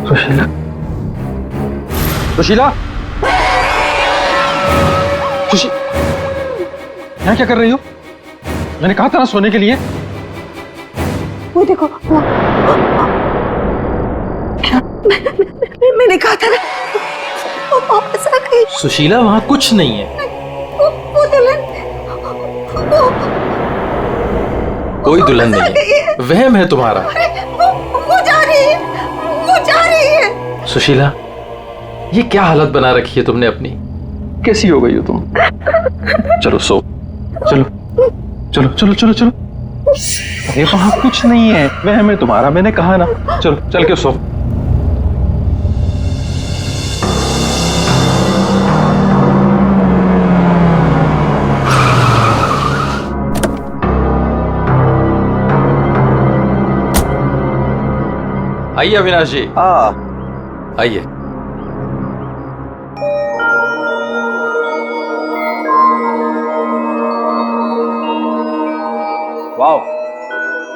सुशीला, सुशीला, यहाँ क्या कर रही हो? मैंने कहा था ना सोने के लिए। वो देखो वो क्या मैंने कहा था ना वो वापस आ गई। सुशीला वहां कुछ नहीं है। वो दुल्हन कोई दुल्हन नहीं है, वहम है तुम्हारा। वो जा रही है, वो जा रही है। सुशीला, ये क्या हालत बना रखी है तुमने अपनी? कैसी हो गई हो तुम? चलो सो, चलो चलो चलो चलो चलो। अरे वहां कुछ नहीं है, वहम है तुम्हारा, मैंने कहा ना। चलो चल के सो। आइए अविनाश जी, आइए। वाह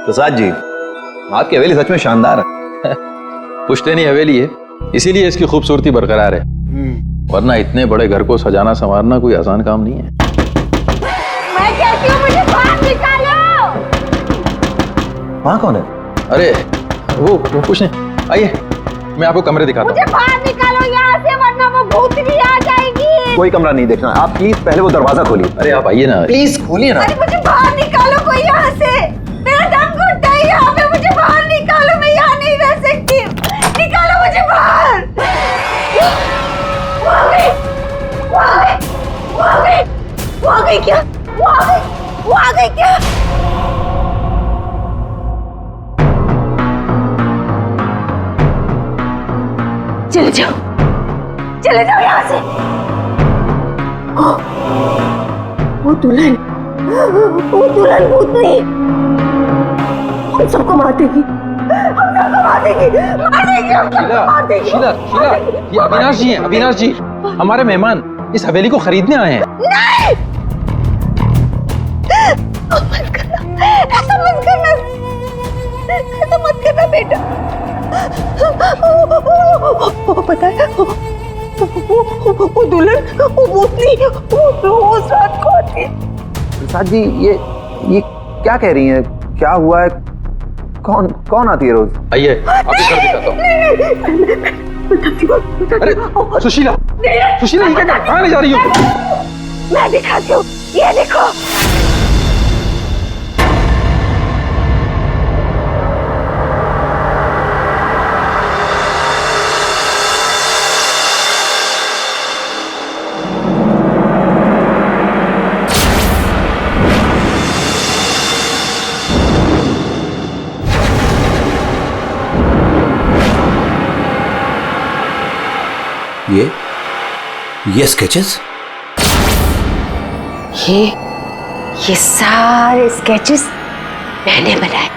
प्रसाद जी, आपकी हवेली सच में शानदार है। पुश्तैनी हवेली है, इसीलिए इसकी खूबसूरती बरकरार है, वरना इतने बड़े घर को सजाना संवारना कोई आसान काम नहीं है। मैं कहती हूँ मुझे बाहर निकालो। वहाँ कौन है? अरे वो कुछ नहीं, आइए मैं आपको कमरे दिखाता हूँ। मुझे बाहर निकालो यहाँ से, वरना वो भूतनी आ जाएगी। कोई कमरा नहीं देखना, आप प्लीज पहले वो दरवाजा खोलिए। अरे आप आइए ना, प्लीज खोलिए ना। अरे मुझे बाहर निकालो कोई यहाँ से, मेरा दम घुटता है यहाँ पे। मुझे बाहर निकालो, मैं यहाँ नहीं रह सकती। निकालो मुझे बाहर। वो आ गई, वो आ गई, वो आ गई, वो आ गई क्या? वो आ गई, वो आ गई क्या? चले जाओ, चले जाओ यहाँ से। वो दुल्हन भूतनी हम सबको मार देगी, हम सबको मार देगी, मार देगी, हम सबको मार देगी। शीला, शीला, ये अविनाश जी हैं, अविनाश जी, हमारे मेहमान इस हवेली को खरीदने आए हैं। नहीं, मत करना, ऐसा मत करना, ऐसा मत करना बेटा। वो पता है, वो दुल्हन, वो भूतनी, वो रोज रात को आती है। प्रसाद जी, ये क्या कह रही हैं? क्या हुआ है? कौन आती है रोज? आइए आपको घर दिखाता हूँ। अरे सुशीला, सुशीला ये क्या, कहाँ ले जा रही हो? मैं दिखाती हूँ, ये देखो। ये स्केचेस? ये सारे स्केचेस मैंने बनाए।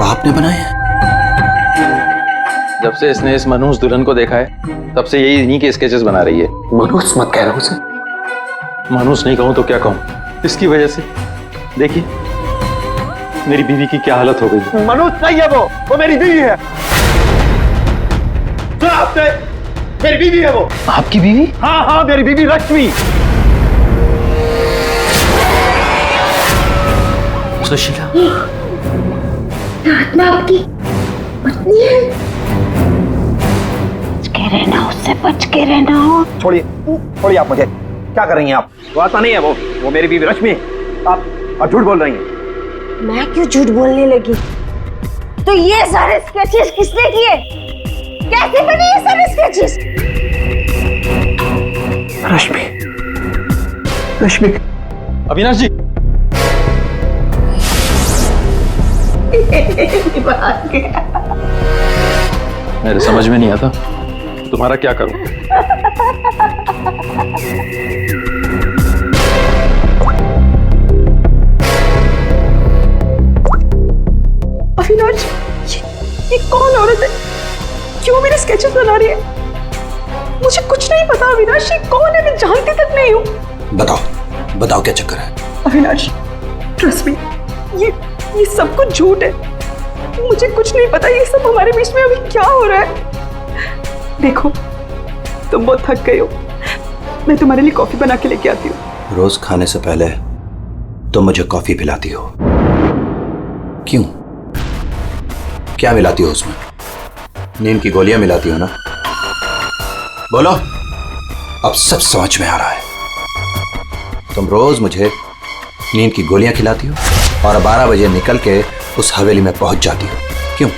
आपने बनाए हैं? जब से इसने इस मनहूस दुल्हन को देखा है, तब से यही इन्हीं के स्केचेस बना रही है। मनहूस मत कह रहा हूं उसे। मनहूस नहीं कहूं तो क्या कहूं, इसकी वजह से देखिए मेरी बीवी की क्या हालत हो गई। मनहूस नहीं है वो मेरी बीवी है। सुना आपने? मेरी बीवी है वो। आपकी बीवी? हाँ, मेरी बीवी रश्मि। सुशीला, आत्मा आपकी पत्नी है। बच के रहना, उससे बच के रहना। छोड़िए आप मुझे। क्या कर रही हैं आप? वो आत्मा नहीं है वो मेरी बीवी रश्मि। आप झूठ बोल रही हैं। मैं क्यों झूठ बोलने लगी? तो ये सारे स्केचेस किसने किए? कैसे बने ये सारे स्केचेस? रश्मि। अविनाश जी, मेरे समझ में नहीं आता तुम्हारा क्या करूं। अविनाश, ये कौन औरत है? क्यों मेरे स्केचेस बना रही है? मुझे कुछ नहीं पता अविनाश, ये कौन है? मैं जानती तक नहीं हूँ। बताओ क्या चक्कर है? अविनाश, ट्रस्ट मी, ये सब कुछ झूठ है। मुझे कुछ नहीं पता ये सब हमारे बीच में अभी क्या हो रहा है। देखो तुम बहुत थक गए हो, मैं तुम्हारे लिए कॉफी बना के लेके आती हूँ। रोज खाने से पहले तुम मुझे कॉफी पिलाती हो, क्यों? क्या मिलाती हो उसमें? नींद की गोलियां मिलाती हो ना? बोलो, अब सब समझ में आ रहा है। तुम रोज मुझे नींद की गोलियां खिलाती हो और 12 बजे निकल के उस हवेली में पहुंच जाती हो, क्यों?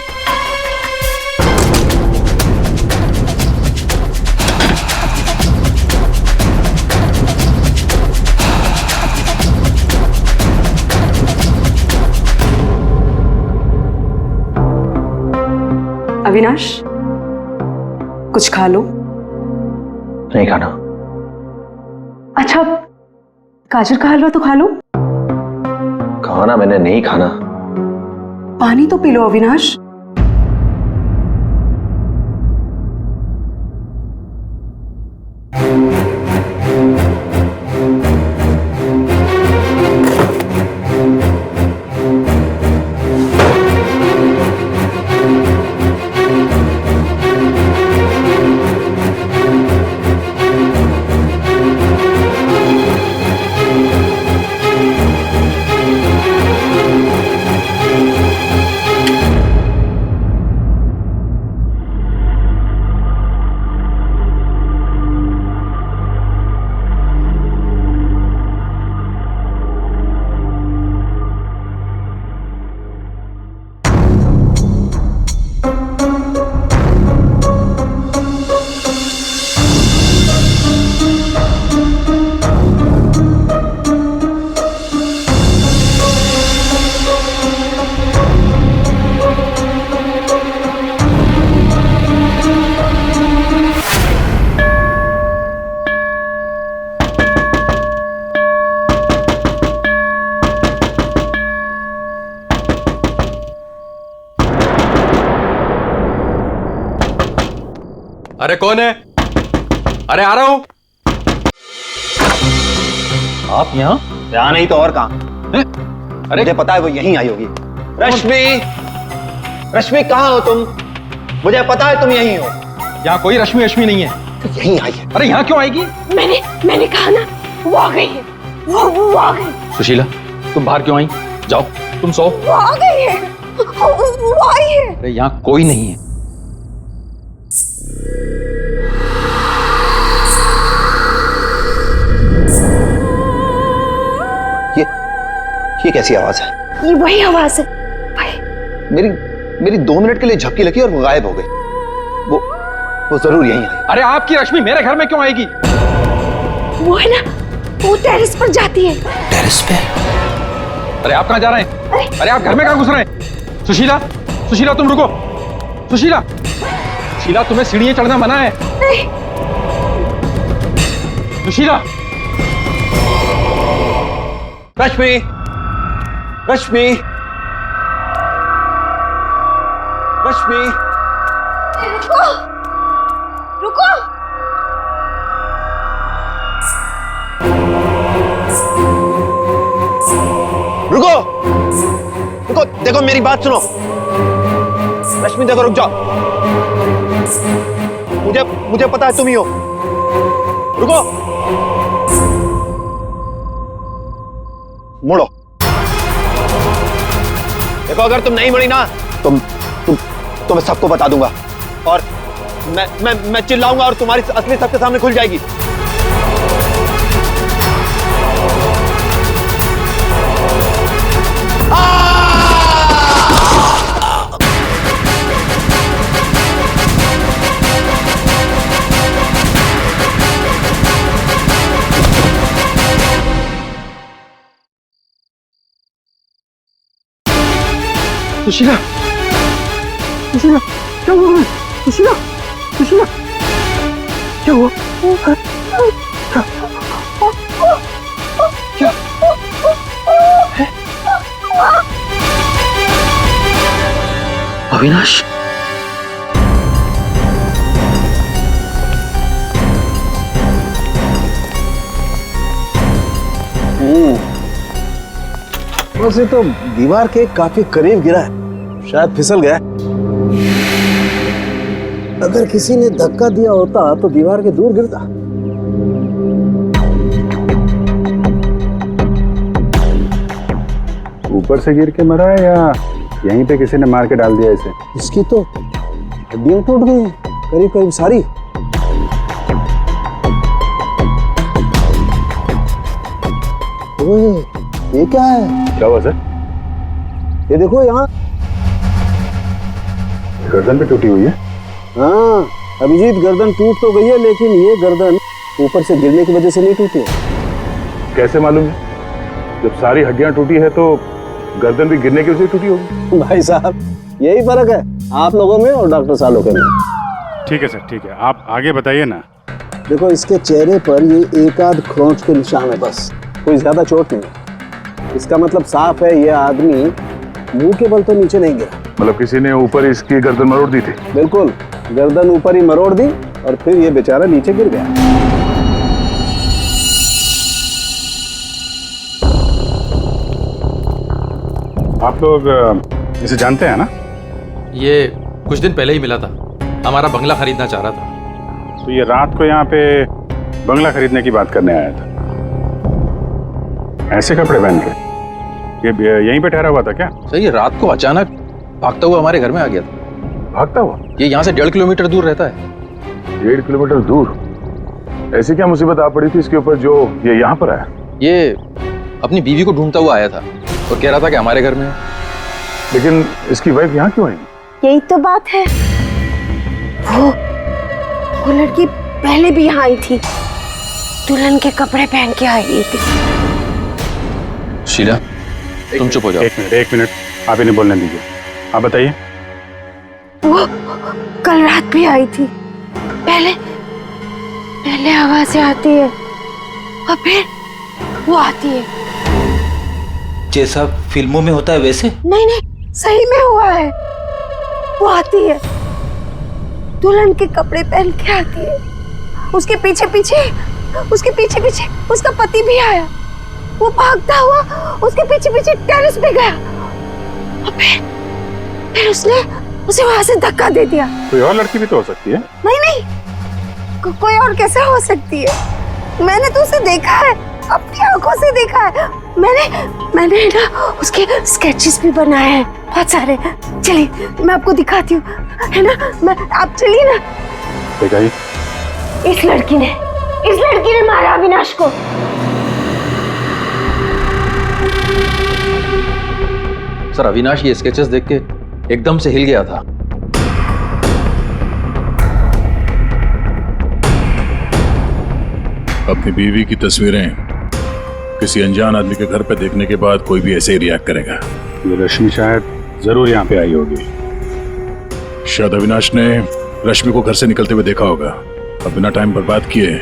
अविनाश, कुछ खा लो। नहीं खाना। अच्छा, गाजर का हलवा तो खा लो। खाना मैंने नहीं खाना। पानी तो पी लो अविनाश। अरे कौन है? अरे आ रहा हूं। आप यहाँ? यहाँ नहीं तो और कहाँ? अरे मुझे पता है वो यहीं आई होगी। रश्मि, रश्मि कहाँ हो तुम? मुझे पता है तुम यहीं हो। यहाँ कोई रश्मि रश्मि नहीं है। तो यहीं आई है। अरे यहाँ क्यों आएगी? मैंने कहा ना, वो आ गई है। वो आ गई। सुशीला, तुम बाहर क्यों आई? जाओ, तुम सो। वो आ गई है। वो आई है। अरे यहाँ कोई नहीं है। ये कैसी आवाज है? ये वही आवाज है। वही। मेरी 2 मिनट के लिए झपकी लगी और वो गायब हो गई। वो जरूर यहीं आई। अरे आपकी रश्मि मेरे घर में क्यों आएगी? वो है ना, वो टेरेस पर जाती है। टेरेस पे? अरे आप कहाँ जा रहे हैं? अरे आप घर में कहाँ घुस रहे हैं? सुशीला, सुशीला तुम रुको। सुशीला, सुशीला तुम्हें सीढ़ियां चढ़ना मना है। नहीं। सुशीला, रश्मि, रश्मि, रश्मि, रुको, रुको। रुको, रुको, देखो मेरी बात सुनो। रश्मि देखो, रुक जाओ। मुझे पता है तुम ही हो। रुको, मुड़ो। देखो अगर तुम नहीं मुड़ी ना तो मैं सबको बता दूंगा और मैं चिल्लाऊंगा और तुम्हारी असली सबके सामने खुल जाएगी। सुशीला, सुशीला, क्या हुआ? सुशीला, सुशीला, क्या हुआ? क्या? अविनाश, वैसे तो दीवार के काफी करीब गिरा है, शायद फिसल गया। अगर किसी ने धक्का दिया होता तो दीवार के दूर गिरता। ऊपर से गिर के मरा है या यहीं पे किसी ने मार के डाल दिया इसे? इसकी तो हड्डियां टूट गई हैं, करीब करीब सारी। ओए, ये क्या है? क्या हुआ सर? ये देखो यहाँ। गर्दन पे टूटी हुई है। हाँ अभिजीत, गर्दन टूट तो गई है लेकिन ये गर्दन ऊपर से गिरने की वजह से नहीं टूटी है। कैसे मालूम है? जब सारी हड्डियां टूटी है तो गर्दन भी गिरने की वजह से टूटी होगी। भाई साहब, यही फर्क है आप लोगों में और डॉक्टर सालोके में। ठीक है सर, ठीक है, आप आगे बताइए ना। देखो इसके चेहरे पर ये एक आध खरोंच के निशान है, बस कोई ज्यादा चोट नहीं है। इसका मतलब साफ है ये आदमी मुंह के बल तो नीचे नहीं गिरा। मतलब किसी ने ऊपर इसकी गर्दन मरोड़ दी थी? बिल्कुल, गर्दन ऊपर ही मरोड़ दी और फिर ये बेचारा नीचे गिर गया। आप लोग इसे जानते हैं ना? ये कुछ दिन पहले ही मिला था, हमारा बंगला खरीदना चाह रहा था। तो ये रात को यहाँ पे बंगला खरीदने की बात करने आया था। ऐसे कपड़े पहन के ये यहीं पे ठहरा हुआ था क्या? सर ये रात को अचानक भागता हुआ हमारे घर में आ गया था। भागता हुआ? ये यहाँ से 1.5 किलोमीटर दूर रहता है। 1.5 किलोमीटर दूर? ऐसी क्या मुसीबत आ पड़ी थी इसके ऊपर जो ये यहाँ पर आया? ये अपनी बीवी को ढूंढता हुआ आया था और कह रहा था कि हमारे घर में है। लेकिन इसकी वाइफ यहाँ क्यों आएगी? यही तो बात है। वो लड़की पहले भी यहाँ आई थी, दुल्हन के कपड़े पहन के आई थी। शीला तुम चुप हो जाओ। एक मिनट, आप इन्हें बोलने दीजिए। आप बताइए। वो कल रात भी आई थी। पहले आवाजें आती है और फिर वो आती है। जैसा फिल्मों में होता है वैसे? नहीं, सही में हुआ है। वो आती है, दुल्हन के कपड़े पहन के आती है। उसके पीछे पीछे उसका पति भी आया। वो भागता हुआ उसके पीछे टेरेस पे गया और फिर उसने उसे वहां से धक्का दे दिया। कोई और लड़की भी तो हो सकती है। नहीं, कोई और कैसे हो सकती है? मैंने तो उसे देखा है, अपनी आंखों से देखा है। मैंने ना उसके स्केचेस भी बनाए हैं बहुत सारे। चलिए मैं आपको दिखाती हूँ, है ना? आप चलिए ना। दिखाइए। इस लड़की ने मारा अविनाश को। सर अविनाश ये स्केचेस देख के एकदम से हिल गया था। अपनी बीवी की तस्वीरें किसी अनजान आदमी के घर पे देखने के बाद कोई भी ऐसे ही रिएक्ट करेगा। ये रश्मि शायद जरूर यहाँ पे आई होगी। शायद अविनाश ने रश्मि को घर से निकलते हुए देखा होगा और बिना टाइम बर्बाद किए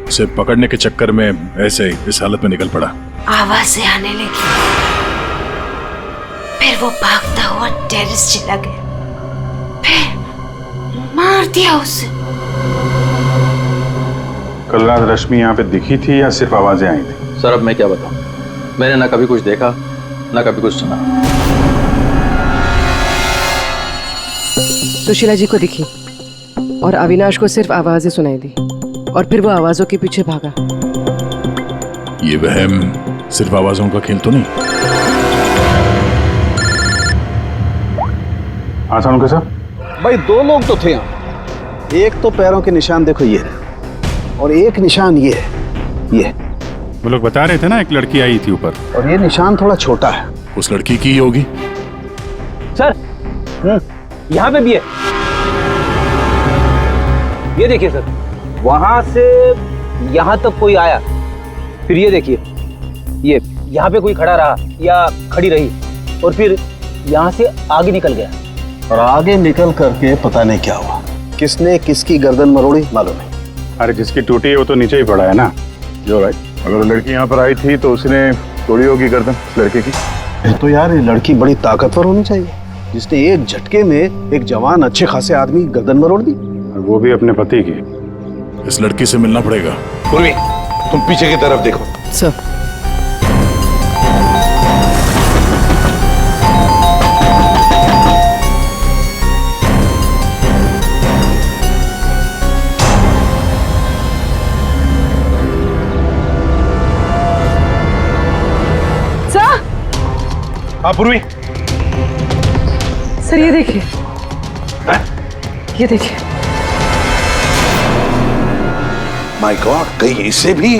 उसे पकड़ने के चक्कर में ऐसे इस हालत में निकल पड़ा। आवाजें आने लगी, फिर वो भागता हुआ टेरेस चला गया, फिर मार दिया उसे। कल रात रश्मि यहाँ पे दिखी थी या सिर्फ आवाजें आई थी? सर अब मैं क्या बताऊं, मैंने ना कभी कुछ देखा ना कभी कुछ सुना। सुशीला जी को दिखी और अविनाश को सिर्फ आवाजें सुनाई दी और फिर वो आवाजों के पीछे भागा। ये वहम सिर्फ आवाजों का खेल तो नहीं? आसान के साथ भाई 2 लोग तो थे यहाँ। एक तो पैरों के निशान देखो ये है और एक निशान ये है, ये। वो लोग बता रहे थे ना एक लड़की आई थी ऊपर, और ये निशान थोड़ा छोटा है। उस लड़की की ही होगी। सर यहाँ पे भी है, ये देखिए सर, वहां से यहाँ तक कोई आया, फिर ये देखिए, ये यहाँ पे कोई खड़ा रहा या खड़ी रही और फिर यहाँ से आगे निकल गया। और आगे निकल करके पता नहीं क्या हुआ, किसने किसकी गर्दन मरोड़ी मालूम नहीं। अरे जिसकी टूटी है वो तो नीचे ही पड़ा है ना। जो राइट, अगर वो लड़की यहाँ पर आई थी तो उसने तोड़ी होगी गर्दन लड़के की। तो यार ये लड़की बड़ी ताकतवर होनी चाहिए जिसने एक झटके में एक जवान अच्छे खासे आदमी गर्दन मरोड़ दी, वो भी अपने पति की। इस लड़की से मिलना पड़ेगा। पूर्वी, तुम पीछे की तरफ देखो। सर हाँ पूर्वी, सर ये देखिए, ये देखिए। माय गॉड, कहीं इसे भी?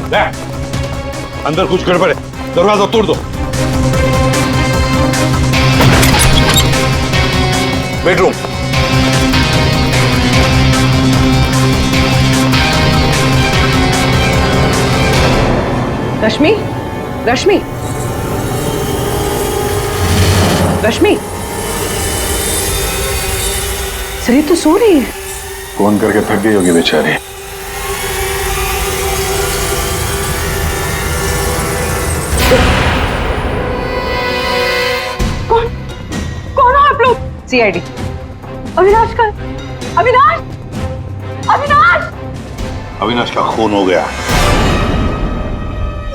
ले, अंदर कुछ गड़बड़ है, दरवाजा तोड़ दो। बेडरूम। रश्मि, रश्मि, रश्मि, सर ये तो सो रही है। फोन करके थक गई होगी बेचारी। कौन हो आप लोग? सीआईडी। अविनाश का, अविनाश, अविनाश, अविनाश का खून हो गया।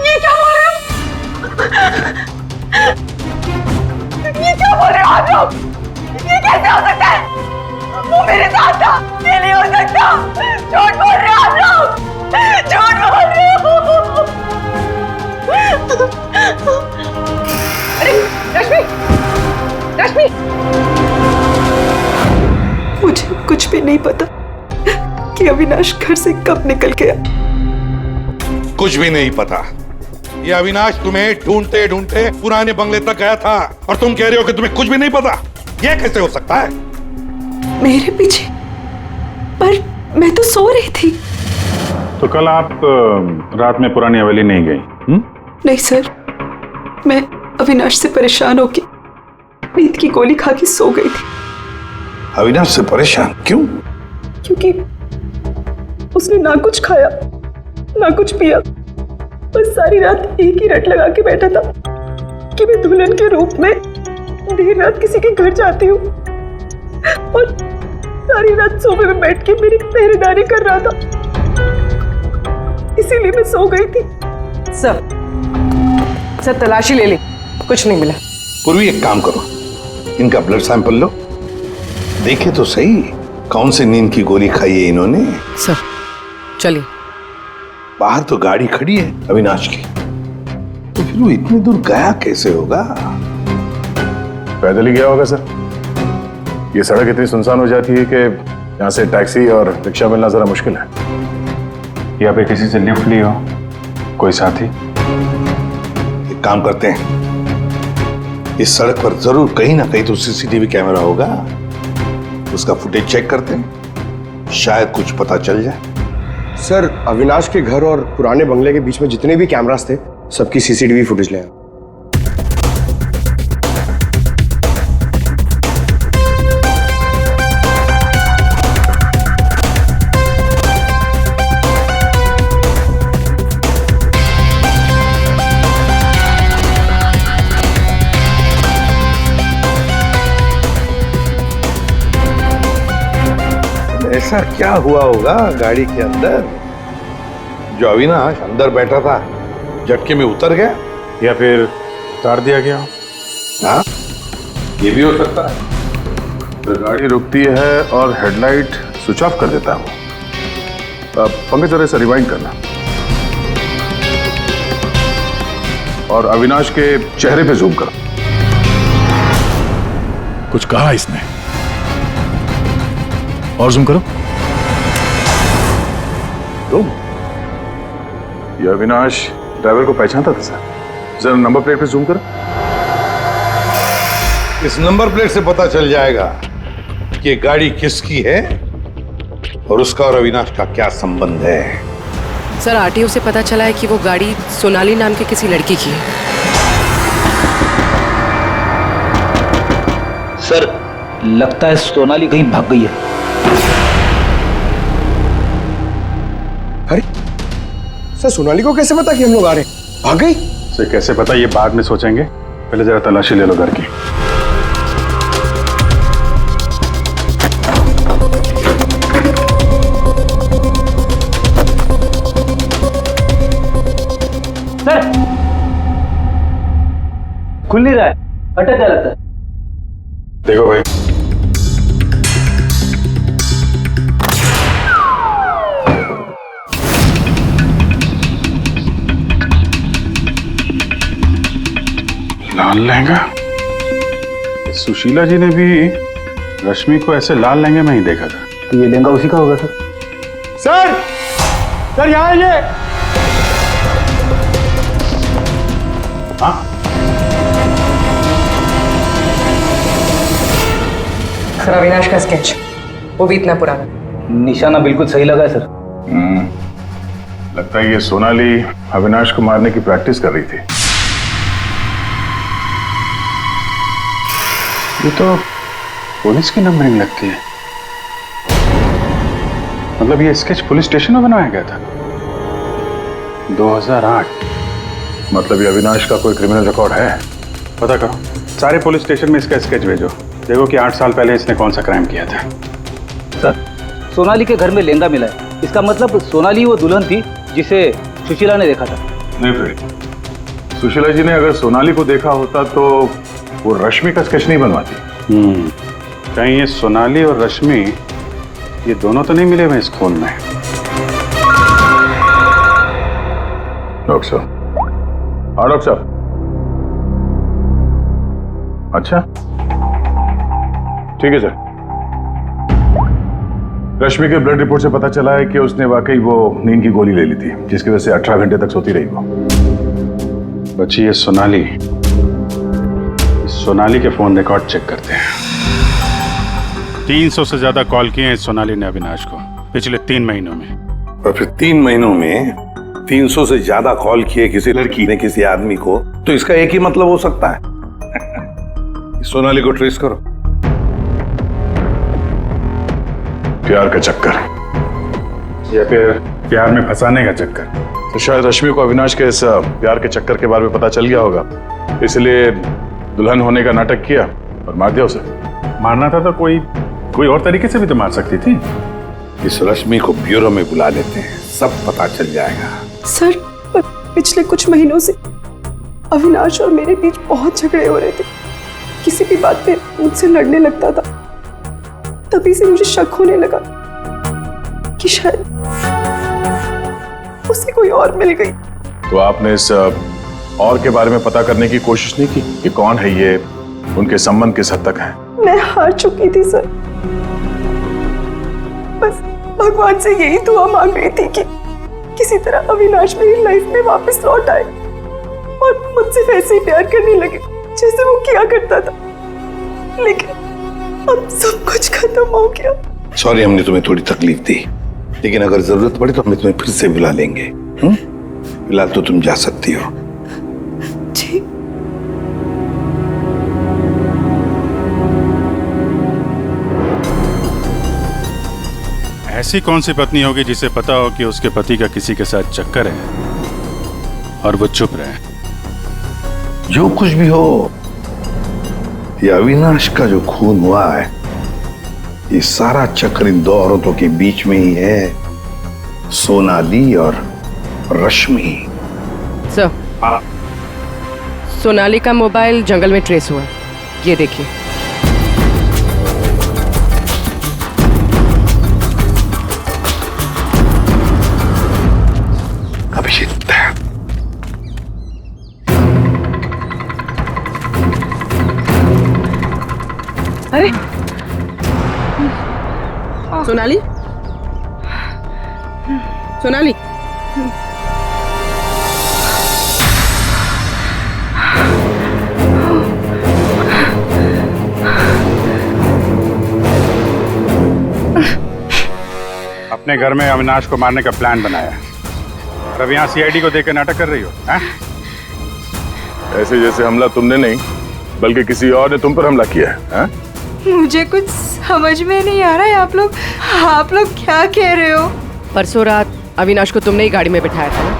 ये क्या बोल रहे हो? ये क्या बोल रहे हो आप लोग? ये कैसे हो सकता है? वो मेरे साथ था, ये नहीं हो सकता। झूठ बोल रहे हो आप लोग, झूठ बोल रहे हो। अरे रश्मि, रश्मि, मुझे कुछ भी नहीं पता कि अविनाश घर से कब निकल गया। कुछ भी नहीं पता। ये अविनाश तुम्हें ढूंढते ढूंढते पुराने बंगले तक गया था और तुम कह रहे हो कि तुम्हें कुछ भी नहीं पता। यह कैसे हो सकता है? मेरे पीछे? पर मैं तो सो रही थी। तो कल आप रात में पुरानी हवेली नहीं गई? नहीं सर, मैं अविनाश से परेशान होके नींद की गोली खा के सो गई थी। अविनाश से परेशान क्यों? क्योंकि उसने ना कुछ खाया ना कुछ पिया, बस सारी रात एक ही रट लगा के बैठा था कि मैं दुल्हन के रूप में देर रात किसी के घर जाती हूँ, और सारी रात सोफे में बैठ के मेरी पहरेदारी कर रहा था। इसीलिए मैं सो गई थी। सर तलाशी ले ली, कुछ नहीं मिला। पूर्वी एक काम करो, इनका ब्लड सैंपल लो, देखे तो सही कौन सी नींद की गोली खाई है इन्होंने। सर चलिए। बाहर तो गाड़ी खड़ी है अविनाश की, तो फिर वो इतनी दूर गया कैसे होगा? पैदल ही गया होगा सर। ये सड़क इतनी सुनसान हो जाती है कि यहाँ से टैक्सी और रिक्शा मिलना जरा मुश्किल है। या फिर किसी से लिफ्ट ली हो, कोई साथी। एक काम करते हैं, इस सड़क पर जरूर कहीं ना कहीं तो सीसीटीवी कैमरा होगा, उसका फुटेज चेक करते हैं, शायद कुछ पता चल जाए। सर, अविनाश के घर और पुराने बंगले के बीच में जितने भी कैमरास थे, सबकी सीसीटीवी फुटेज ले आए। ऐसा क्या हुआ होगा गाड़ी के अंदर जो अविनाश अंदर बैठा था झटके में उतर गया? या फिर उतार दिया गया। हाँ, ये भी हो सकता है। तो गाड़ी रुकती है और हेडलाइट स्विच ऑफ कर देता है वो। पंकज जरा से रिवाइंड करना और अविनाश के चेहरे पे जूम करो। कुछ कहा इसने? और जूम करो। तुम ये अविनाश ड्राइवर को पहचानता था सर। जरा नंबर प्लेट पे जूम करो। इस नंबर प्लेट से पता चल जाएगा कि गाड़ी किसकी है और उसका और अविनाश का क्या संबंध है। सर आरटीओ से पता चला है कि वो गाड़ी सोनाली नाम के किसी लड़की की है। सर लगता है सोनाली कहीं भाग गई है। अरे सर, सोनाली को कैसे पता कि हम लोग आ रहे हैं? भाग गई? से कैसे पता, ये बाद में सोचेंगे, पहले जरा तलाशी ले लो घर की। सर खुल नहीं रहा है, अटक जा लगता है। देखो भाई, लाल लहंगा? सुशीला जी ने भी रश्मि को ऐसे लाल लहंगे में ही देखा था। तो ये लहंगा उसी का होगा सर। सर सर यहाँ आइए। हाँ, सर अविनाश का स्केच, वो भी इतना पुराना। निशाना बिल्कुल सही लगा है सर। लगता है ये सोनाली अविनाश को मारने की प्रैक्टिस कर रही थी। ये तो पुलिस की नंबरिंग लगती है। मतलब ये स्केच पुलिस स्टेशन में बनाया गया था 2008। मतलब ये अविनाश का कोई क्रिमिनल रिकॉर्ड है? पता करो, सारे पुलिस स्टेशन में इसका स्केच भेजो, देखो कि 8 साल पहले इसने कौन सा क्राइम किया था। सर सोनाली के घर में लहंगा मिला है, इसका मतलब सोनाली वो दुल्हन थी जिसे सुशीला ने देखा था। नहीं फिर सुशीला जी ने अगर सोनाली को देखा होता तो वो रश्मि का स्केच नहीं बनवाती। कहीं ये सोनाली और रश्मि ये दोनों तो नहीं मिले हुए इस खून में? डॉक्टर साहब। हाँ डॉक्टर साहब। अच्छा ठीक है सर। रश्मि के ब्लड रिपोर्ट से पता चला है कि उसने वाकई वो नींद की गोली ले ली थी, जिसकी वजह से 18 घंटे तक सोती रही वो। बची है सोनाली। सोनाली के फोन रिकॉर्ड चेक करते हैं। 300 से ज्यादा कॉल किए हैं सोनाली ने अविनाश को पिछले 3 महीनों में। और फिर 3 महीनों में 300 से ज्यादा कॉल किए किसी लड़की ने किसी आदमी को, तो इसका एक ही मतलब हो सकता है सोनाली को ट्रेस करो। प्यार का चक्कर या फिर प्यार में फंसाने का चक्कर। तो शायद रश्मि को अविनाश के इस प्यार के चक्कर के बारे में पता चल गया होगा, इसलिए दुल्हन होने का नाटक किया और मार दिया उसे। मारना था तो कोई और तरीके से भी तो मार सकती थी। इस रश्मि को ब्यूरो में बुला लेते हैं, सब पता चल जाएगा। सर पिछले कुछ महीनों से अविनाश और मेरे बीच बहुत झगड़े हो रहे थे। किसी भी बात पे मुझसे लड़ने लगता था। तभी से मुझे शक होने लगा कि शायद उसे कोई और मिल गई। तो आपने इस और के बारे में पता करने की कोशिश नहीं की कि कौन है ये, उनके संबंध किस हद तक है? मैं हार चुकी थी सर। बस भगवान से यही दुआ मांग रही थी कि किसी तरह अविनाश मेरी लाइफ में वापस लौट आए और मुझसे वैसे ही प्यार करने लगे जैसे वो किया करता था। लेकिन अब सब कुछ खत्म हो गया। सॉरी हमने तुम्हें थोड़ी तकलीफ दी, लेकिन अगर जरूरत पड़े तो हम तुम्हें फिर से बुला लेंगे। फिलहाल तो तुम जा सकती हो। जी। ऐसी कौन सी पत्नी होगी जिसे पता हो कि उसके पति का किसी के साथ चक्कर है और वो चुप रहे? जो कुछ भी हो, ये अविनाश का जो खून हुआ है, ये सारा चक्र इन 2 औरतों के बीच में ही है, सोनाली और रश्मि। सर सोनाली का मोबाइल जंगल में ट्रेस हुआ, ये देखिए। अभिजीत, अरे सोनाली, सोनाली, अपने घर में अविनाश को मारने का प्लान बनाया और अब यहाँ सीआईडी को देकर नाटक कर रही हो? ऐसे जैसे हमला तुमने नहीं बल्कि किसी और ने तुम पर हमला किया है। मुझे कुछ समझ में नहीं आ रहा है। आप लोग क्या कह रहे हो? परसों रात अविनाश को तुमने ही गाड़ी में बिठाया था ना?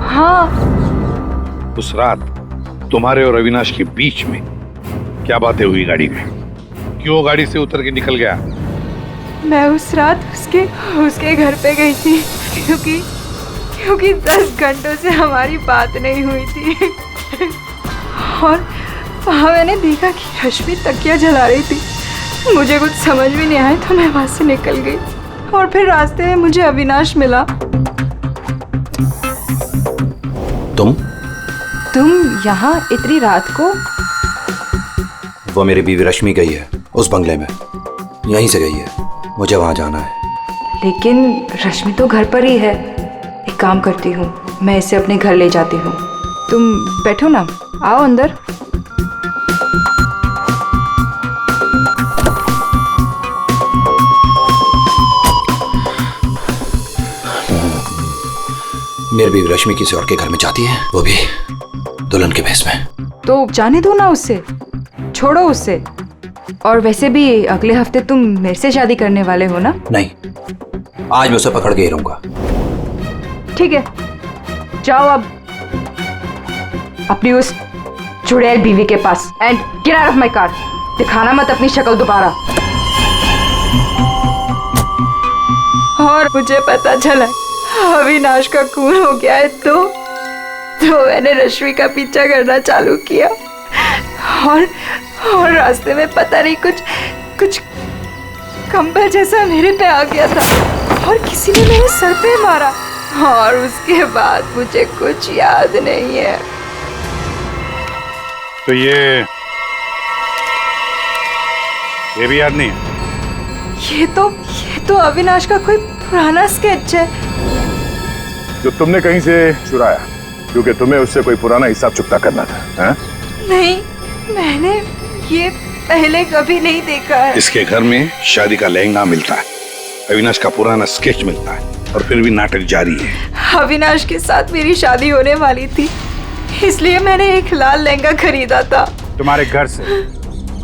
हाँ। उस रात तुम्हारे और अविनाश के बीच में क्या बातें हुई गाड़ी में? क्यों गाड़ी से उतर के निकल गया? मैं उस रात उसके घर पे गई थी क्योंकि 10 घंटों से हमारी बात नहीं हुई थी और वहाँ मैंने देखा कि रश्मि तकिया जला रही थी। मुझे कुछ समझ में नहीं आया तो मैं वहाँ से निकल गई और फिर रास्ते में मुझे अविनाश मिला। तुम तुम यहाँ इतनी रात को? वो मेरी बीवी रश्मि गई है उस बंगले में, यहीं से गई है, मुझे वहां जाना है। लेकिन रश्मि तो घर पर ही है। एक काम करती हूँ, मैं इसे अपने घर ले जाती हूँ। तुम बैठो ना, आओ अंदर। मेरी बीवी रश्मि किसी और के घर में जाती है, वो भी दुल्हन के भेष में। तो जाने दो ना उससे, छोड़ो उससे। और वैसे भी अगले हफ्ते तुम मेरे से शादी करने वाले हो ना? नहीं, आज मैं उसे पकड़ के ही रहूंगा। ठीक है, जाओ अब अपनी उस चुड़ैल बीवी के पास and get out of my car. दिखाना मत अपनी शक्ल दोबारा। और मुझे पता चला अविनाश का खून हो गया है तो मैंने रश्मि का पीछा करना चालू किया और रास्ते में पता नहीं कुछ कंबल जैसा मेरे पे आ गया था और किसी ने मेरे सर पे मारा और उसके बाद मुझे कुछ याद नहीं है। तो ये भी याद नहीं है? ये तो अविनाश का कोई पुराना स्केच है जो तुमने कहीं से चुराया, क्योंकि तुम्हें उससे कोई पुराना हिसाब चुकता करना था, हैं? नहीं, मैंने ये पहले कभी नहीं देखा है। इसके घर में शादी का लहंगा मिलता है, अविनाश का पुराना स्केच मिलता है, और फिर भी नाटक जारी है। अविनाश के साथ मेरी शादी होने वाली थी, इसलिए मैंने एक लाल लहंगा खरीदा था। तुम्हारे घर से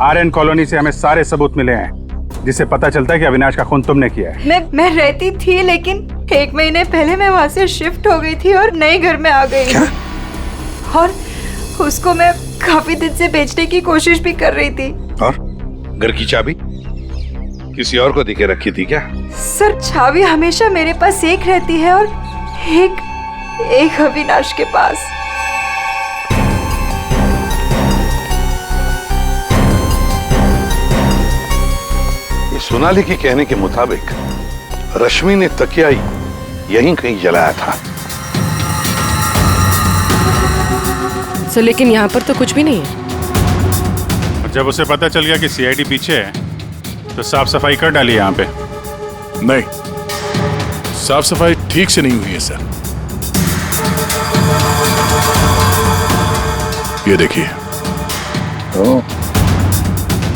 आर्यन कॉलोनी से हमें सारे सबूत मिले हैं जिससे पता चलता है कि अविनाश का खून तुमने किया है। मैं रहती थी, लेकिन 1 महीने पहले मैं वहाँ से शिफ्ट हो गई थी और नए घर में आ गई। और उसको मैं काफी दिन से बेचने की कोशिश भी कर रही थी। और घर की चाबी किसी और को देके रखी थी क्या? सर, चाबी हमेशा मेरे पास एक रहती है और एक अविनाश के पास। सोनाली के कहने के मुताबिक रश्मि ने तकिया यहीं कहीं जलाया था। सर, लेकिन यहाँ पर तो कुछ भी नहीं है। जब उसे पता चल गया कि सीआईडी पीछे है तो साफ सफाई कर डाली यहाँ पे। नहीं, साफ सफाई ठीक से नहीं हुई है सर। ये देखिए।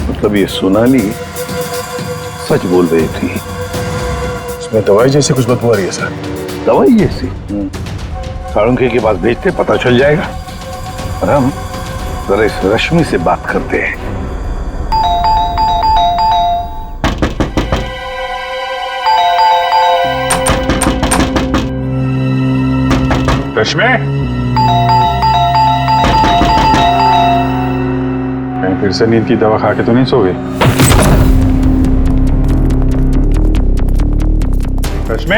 मतलब ये सोनाली सच बोल रही थी। इसमें दवाई जैसी कुछ बदबू आ रही है सर। दवाई जैसी? साळुंखे के पास भेजते, पता चल जाएगा। और हम जरा इस रश्मि से बात करते हैं। रश्मि, कहीं फिर से नींद की दवा खा के तो नहीं सो गई? रश्मि!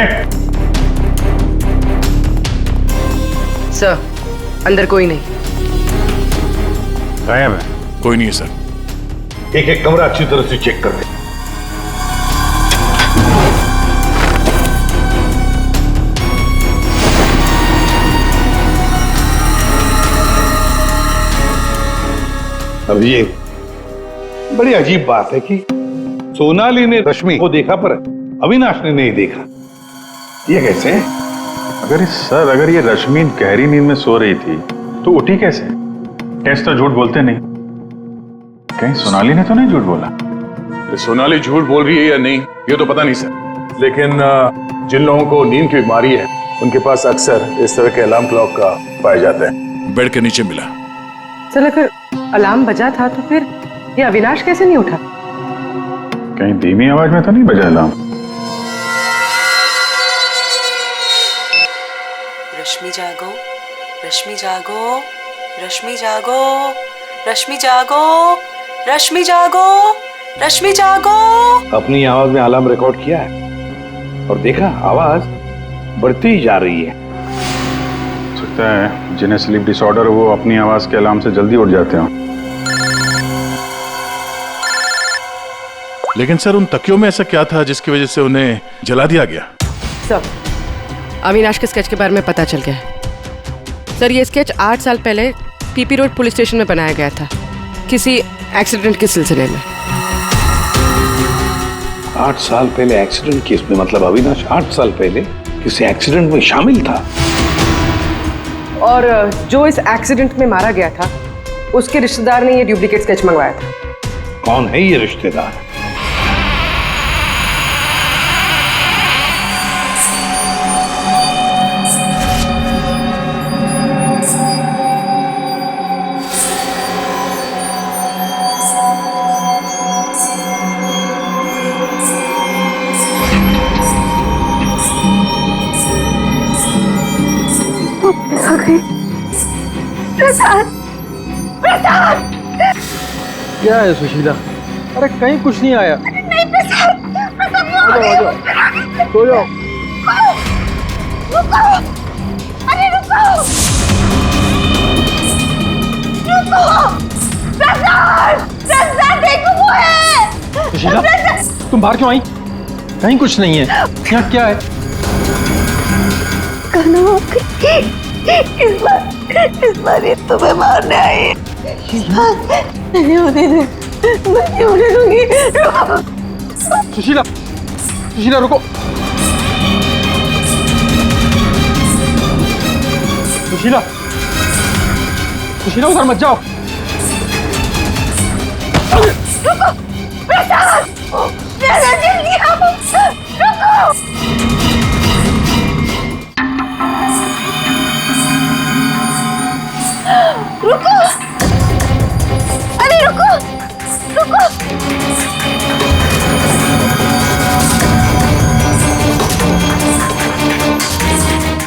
सर, अंदर कोई नहीं। गायब है? कोई नहीं है सर। एक कमरा अच्छी तरह से चेक कर ले। अब ये बड़ी अजीब बात है कि सोनाली ने रश्मि को देखा पर अविनाश ने नहीं देखा। ये कैसे? अगर ये रश्मि गहरी नींद में सो रही थी तो उठी कैसे? टेस्ट तो झूठ बोलते नहीं। कहीं सोनाली ने तो नहीं झूठ बोला? सोनाली झूठ बोल रही है या नहीं ये तो पता नहीं सर, लेकिन जिन लोगों को नींद की बीमारी है उनके पास अक्सर इस तरह के अलार्म क्लॉक का पाए जाते हैं। बेड के नीचे मिला। सर, अगर अलार्म बजा था तो फिर ये अविनाश कैसे नहीं उठा? कहीं धीमी आवाज में तो नहीं बजा अलार्म? रश्मि जागो, रश्मि जागो, रश्मि जागो, रश्मि जागो, रश्मि जागो, रश्मि जागो। अपनी आवाज में अलार्म रिकॉर्ड किया है और देखा आवाज बढ़ती ही जा रही है। सकता है जिन्हें स्लीप डिसऑर्डर वो अपनी आवाज के अलार्म से जल्दी उठ जाते हो। लेकिन सर, उन तकियों में ऐसा क्या था जिसकी वजह से उन्हें जला दिया गया? सर, अविनाश के स्केच के बारे में पता चल गया है। सर, ये स्केच 8 साल पहले पीपी रोड पुलिस स्टेशन में बनाया गया था किसी एक्सीडेंट के सिलसिले में। 8 साल पहले एक्सीडेंट केस में, मतलब अविनाश 8 साल पहले किसी एक्सीडेंट में शामिल था। और जो इस एक्सीडेंट में मारा गया था उसके रिश्तेदार ने ये डुप्लीकेट स्केच मंगवाया था। कौन है ये रिश्तेदार? प्रसाद, प्रसाद, क्या है सुशीला? अरे कहीं कुछ नहीं आया। नहीं प्रसाद, प्रसाद आ जाओ, सो जाओ। रुको, अरे रुको, रुको, प्रसाद, प्रसाद देखो वो है। सुशीला, तुम बाहर क्यों आई? कहीं कुछ नहीं है। यहाँ क्या है? इस बार ये तुम्हें मारने आई है। नहीं होने दे, नहीं होने दूंगी। रुको। सुशीला, सुशीला रुको। सुशीला, सुशीला उधर मत जाओ। रुको, प्रसाद, प्रसाद जल्दी आओ। रुको। रुको, अरे रुको, रुको।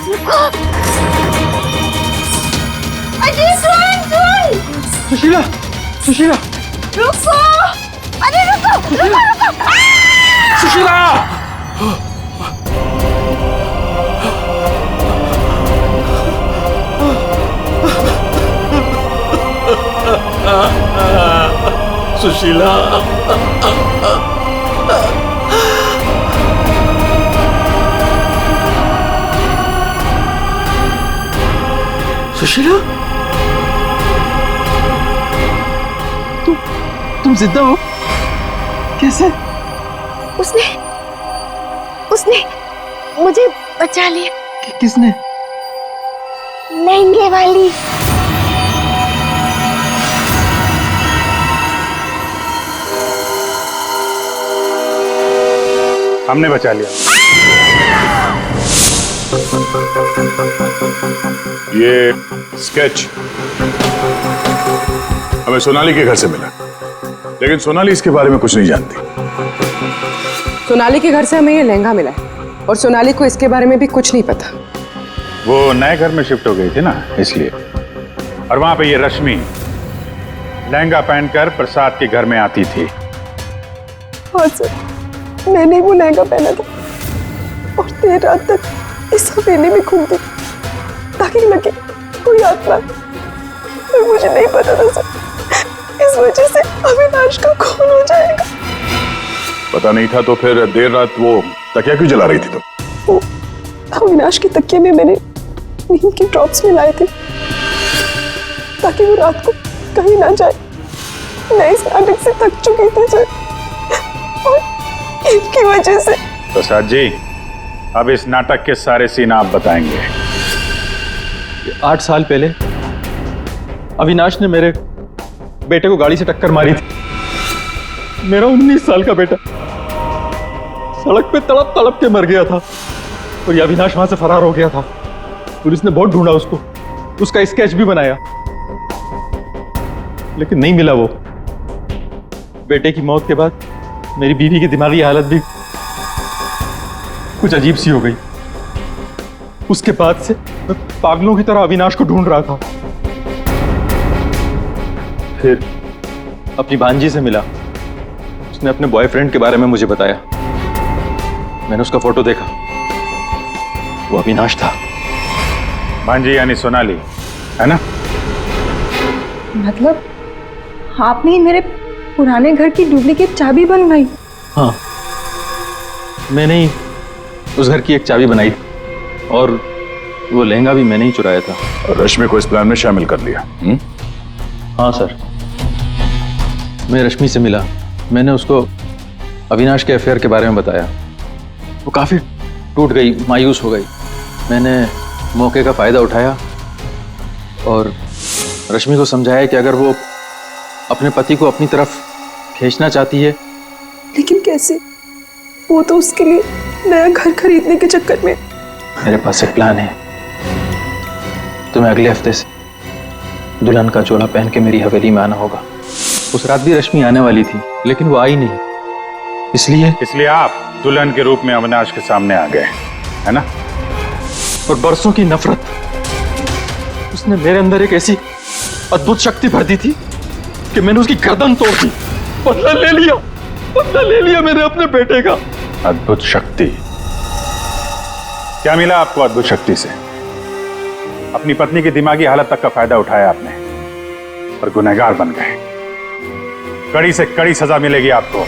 रुको, अजय सुन, सुन। सुशीला, सुशीला, रुको, अरे रुको, रुको, रुको। सुशीला! सुशीला, सुशीला, तुम जिंदा हो? कैसे? उसने उसने मुझे बचा लिया। किसने? लहंगे वाली। हमने बचा लिया। ये स्केच हमें सोनाली के घर से मिला, लेकिन सोनाली इसके बारे में कुछ नहीं जानती। सोनाली के घर से हमें ये लहंगा मिला है और सोनाली को इसके बारे में भी कुछ नहीं पता। वो नए घर में शिफ्ट हो गई थी ना, इसलिए। और वहां पे ये रश्मि लहंगा पहनकर प्रसाद के घर में आती थी। हाँ सर, मैंने वो लहंगा पहना था और देर रात तक इस हवेली में घूमती ताकि लगे कोई आत्मा, पर मुझे नहीं पता था सर, इस वजह से अविनाश का खून हो जाएगा। पता नहीं था तो फिर देर रात वो तकिया क्यों जला रही थी तुम? वो अविनाश के तकिए में मैंने नींद की ड्रॉप्स मिलाए थे ताकि वो रात को कहीं ना जाए। मैं इस नाटक से थक चुकी थी सर, और इनकी वजह से। प्रसाद जी, अब इस नाटक के सारे सीन आप बताएंगे। 8 साल पहले अविनाश ने मेरे बेटे को गाड़ी से टक्कर मारी थी। मेरा 19 साल का बेटा सड़क पे तड़प तड़प के मर गया था और ये अविनाश वहां से फरार हो गया था। पुलिस ने बहुत ढूंढा उसको, उसका स्केच भी बनाया, लेकिन नहीं मिला वो। बेटे की मौत के बाद मेरी बीवी की दिमागी हालत भी कुछ अजीब सी हो गई। उसके बाद से मैं पागलों की तरह अविनाश को ढूंढ रहा था। फिर अपनी भांजी से मिला, उसने अपने बॉयफ्रेंड के बारे में मुझे बताया। मैंने उसका फोटो देखा, वो अविनाश था। भांजी यानी सोनाली, है ना? मतलब आपने ही मेरे पुराने घर की डुप्लीकेट चाबी बनवाई? हाँ, मैंने ही उस घर की एक चाबी बनाई थी और वो लहंगा भी मैंने ही चुराया था। और रश्मि को इस प्लान में शामिल कर लिया। हाँ सर, मैं रश्मि से मिला। मैंने उसको अविनाश के अफेयर के बारे में बताया। वो काफ़ी टूट गई, मायूस हो गई। मैंने मौके का फ़ायदा उठाया और रश्मि को समझाया कि अगर वो अपने पति को अपनी तरफ खींचना चाहती है। लेकिन कैसे? वो तो उसके लिए नया घर खरीदने के चक्कर में। मेरे पास एक प्लान है। तुम्हें अगले हफ्ते से दुल्हन का चोला पहन के मेरी हवेली में आना होगा। उस रात भी रश्मि आने वाली थी, लेकिन वो आई नहीं। इसलिए आप दुल्हन के रूप में अविनाश के सामने आ गए, है ना? और बरसों की नफरत, उसने मेरे अंदर एक ऐसी अद्भुत शक्ति भर दी थी कि मैंने उसकी गर्दन तोड़ दी। बदला ले लिया मैंने अपने बेटे का। अद्भुत शक्ति? क्या मिला आपको अद्भुत शक्ति से? अपनी पत्नी की दिमागी हालत तक का फायदा उठाया आपने और गुनहगार बन गए। कड़ी से कड़ी सजा मिलेगी आपको।